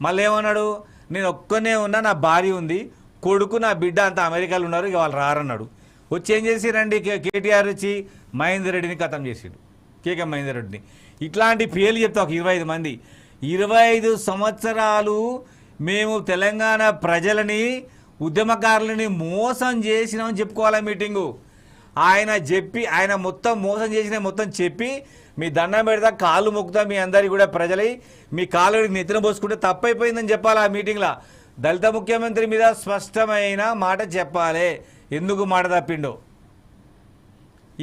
మళ్ళీ ఏమన్నాడు, నేను ఒక్కనే ఉన్నా, నా భార్య ఉంది, కొడుకు నా బిడ్డ అంతా అమెరికాలో ఉన్నారు, ఇక వాళ్ళు రారన్నాడు. వచ్చి ఏం చేసిరండి, కేటీఆర్ వచ్చి మహేందర్ రెడ్డిని ఖతం చేసిండు, కేకే మహేందర్ రెడ్డిని. ఇట్లాంటి పేర్లు చెప్తా ఒక 25 మంది. 25 సంవత్సరాలు మేము తెలంగాణ ప్రజలని ఉద్యమకారులని మోసం చేసినామని చెప్పుకోవాలా మీటింగు. ఆయన మొత్తం మోసం చేసిన మొత్తం చెప్పి మీ దండం పెడతా, కాళ్ళు మొక్కుతా, మీ అందరికి కూడా ప్రజలై మీ కాళ్ళు నెత్తిన పోసుకుంటే తప్పైపోయిందని చెప్పాలి ఆ మీటింగ్లో. దళిత ముఖ్యమంత్రి మీద స్పష్టమైన మాట చెప్పాలి, ఎందుకు మాట తప్పిండో.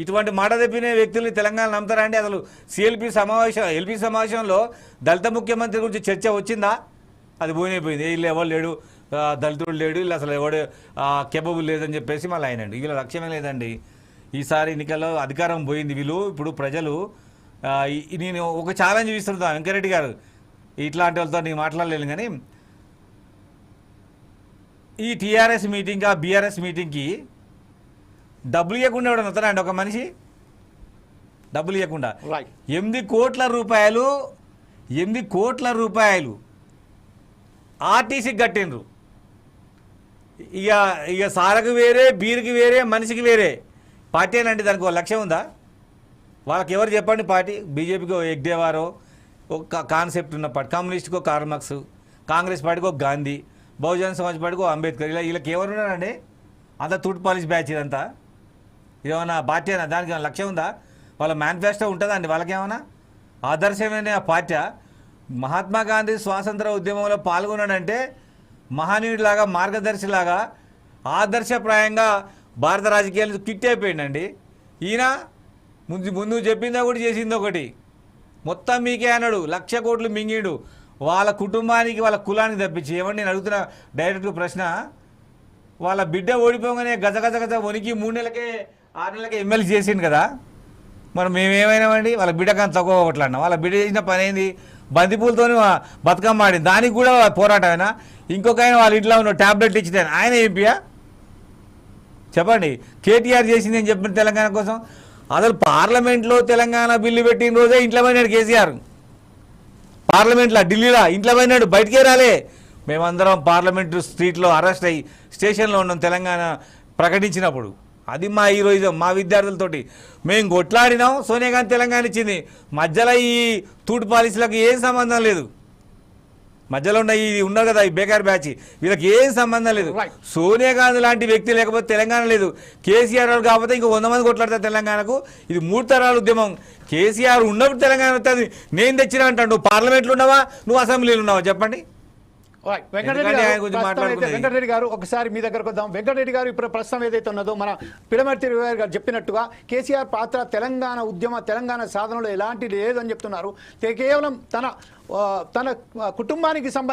ఇటువంటి మాట తప్పిన వ్యక్తుల్ని తెలంగాణ నమ్ముతారా అండి? అసలు ఎల్పీ సమావేశంలో దళిత ముఖ్యమంత్రి గురించి చర్చ వచ్చిందా? అది పోయిపోయింది. వీళ్ళు ఎవరు లేడు, దళితుడు లేడు, వీళ్ళు అసలు ఎవడు కేపబుల్ లేదని చెప్పేసి మళ్ళీ అయినండి. వీళ్ళ లక్ష్యమే లేదండి. ఈసారి ఎన్నికల్లో అధికారం పోయింది. వీళ్ళు ఇప్పుడు ప్రజలు, నేను ఒక ఛాలెంజ్ ఇస్తున్నాను వెంకరెడ్డి గారు, ఇట్లాంటి వాళ్ళతో నేను మాట్లాడలేను, కానీ ఈ టీఆర్ఎస్ మీటింగ్ బీఆర్ఎస్ మీటింగ్కి డబ్బులు ఇవ్వకుండా ఎవడన్నా వస్తాడండి ఒక మనిషి? డబ్బులు ఇవ్వకుండా 8 కోట్ల రూపాయలు ఆర్టీసీకి కట్టిండ్రు. ఇక సారకు వేరే, బీరుకి వేరే, మనిషికి వేరే. పార్టీ అనండి, దానికి ఒక లక్ష్యం ఉందా? వాళ్ళకి ఎవరు చెప్పండి పార్టీ? బీజేపీకి ఎగ్డేవారో ఒక కాన్సెప్ట్ ఉన్న పార్టీ, కమ్యూనిస్ట్కో కార్ల్ మార్క్స్, కాంగ్రెస్ పార్టీకి ఒక గాంధీ, బహుజన సమాజ్ పార్టీకి అంబేద్కర్. వీళ్ళకి ఎవరు ఉన్నారండి? అంతా తూట్ పాలిష్ బ్యాచ్ ఇదంతా. ఏమన్నా పార్టీ అయినా దానికి ఏమైనా లక్ష్యం ఉందా? వాళ్ళ మేనిఫెస్టో ఉంటుందా అండి? వాళ్ళకేమన్నా ఆదర్శమైన పార్టీ? మహాత్మా గాంధీ స్వాతంత్ర ఉద్యమంలో పాల్గొన్నాడంటే మహనీయుడిలాగా, మార్గదర్శిలాగా, ఆదర్శప్రాయంగా భారత రాజకీయాలు కిట్ అయిపోయిందండి. ఈయన ముందు చెప్పిందా ఒకటి, చేసింది ఒకటి. మొత్తం మీకే అన్నాడు, 1,00,000 కోట్లు మింగిడు వాళ్ళ కుటుంబానికి, వాళ్ళ కులానికి తప్పించి. ఏమండి నేను అడుగుతున్న డైరెక్ట్ ప్రశ్న, వాళ్ళ బిడ్డ ఓడిపోగానే గజ వణికి 3 నెలలకే 6 నెలలకే ఎమ్మెల్యే చేసిండు కదా. మరి మేమేమైనామండి? వాళ్ళ బిడ్డకు అంత తక్కువ ఒకట్లా అన్న. వాళ్ళ బిడ్డ చేసిన పని ఏంది? బంతిపూలతో బతుకమ్మ ఆడింది, దానికి కూడా పోరాటమైనా. ఇంకొక ఆయన వాళ్ళ ఇంట్లో ఉన్న ట్యాబ్లెట్ ఇచ్చిన ఆయన ఎంపీయా చెప్పండి? కేటీఆర్ చేసింది అని చెప్పిన తెలంగాణ కోసం. అసలు పార్లమెంట్లో తెలంగాణ బిల్లు పెట్టిన రోజే ఇంట్లో పోయినాడు కేసీఆర్. పార్లమెంట్లో ఢిల్లీలో ఇంట్లో పోయినాడు, బయటికే రాలే. మేమందరం పార్లమెంటు స్ట్రీట్లో అరెస్ట్ అయ్యి స్టేషన్లో ఉన్నాం తెలంగాణ ప్రకటించినప్పుడు. అది మా హీరోయిజం. మా విద్యార్థులతోటి మేము కొట్లాడినాం, సోనియా గాంధీ తెలంగాణ ఇచ్చింది. మధ్యలో ఈ తూటు పాలసీలకు ఏం సంబంధం లేదు. మధ్యలో ఉన్న ఈ ఉన్నారు కదా ఈ బేకార్ బ్యాచ్, వీళ్ళకి ఏం సంబంధం లేదు. సోనియా గాంధీ లాంటి వ్యక్తి లేకపోతే తెలంగాణ లేదు. కేసీఆర్ కాకపోతే ఇంకో 100 మంది కొట్లాడతారు తెలంగాణకు. ఇది 3 తరాల ఉద్యమం. కేసీఆర్ ఉన్నప్పుడు తెలంగాణ వస్తుంది. నేను తెచ్చినా అంటాను. నువ్వు పార్లమెంట్లో ఉన్నావా, నువ్వు అసెంబ్లీలో ఉన్నావా చెప్పండి? వెంకటరెడ్డి గారు ఒకసారి మీ దగ్గరకు వద్దాం. వెంకటరెడ్డి గారు ఇప్పుడు ప్రస్తుతం ఏదైతే ఉన్నదో మన పిడమర్తి గారు చెప్పినట్టుగా కేసీఆర్ పాత్ర తెలంగాణ ఉద్యమ, తెలంగాణ సాధనలో ఎలాంటి లేదని చెప్తున్నారు. కేవలం తన కుటుంబానికి సంబంధించి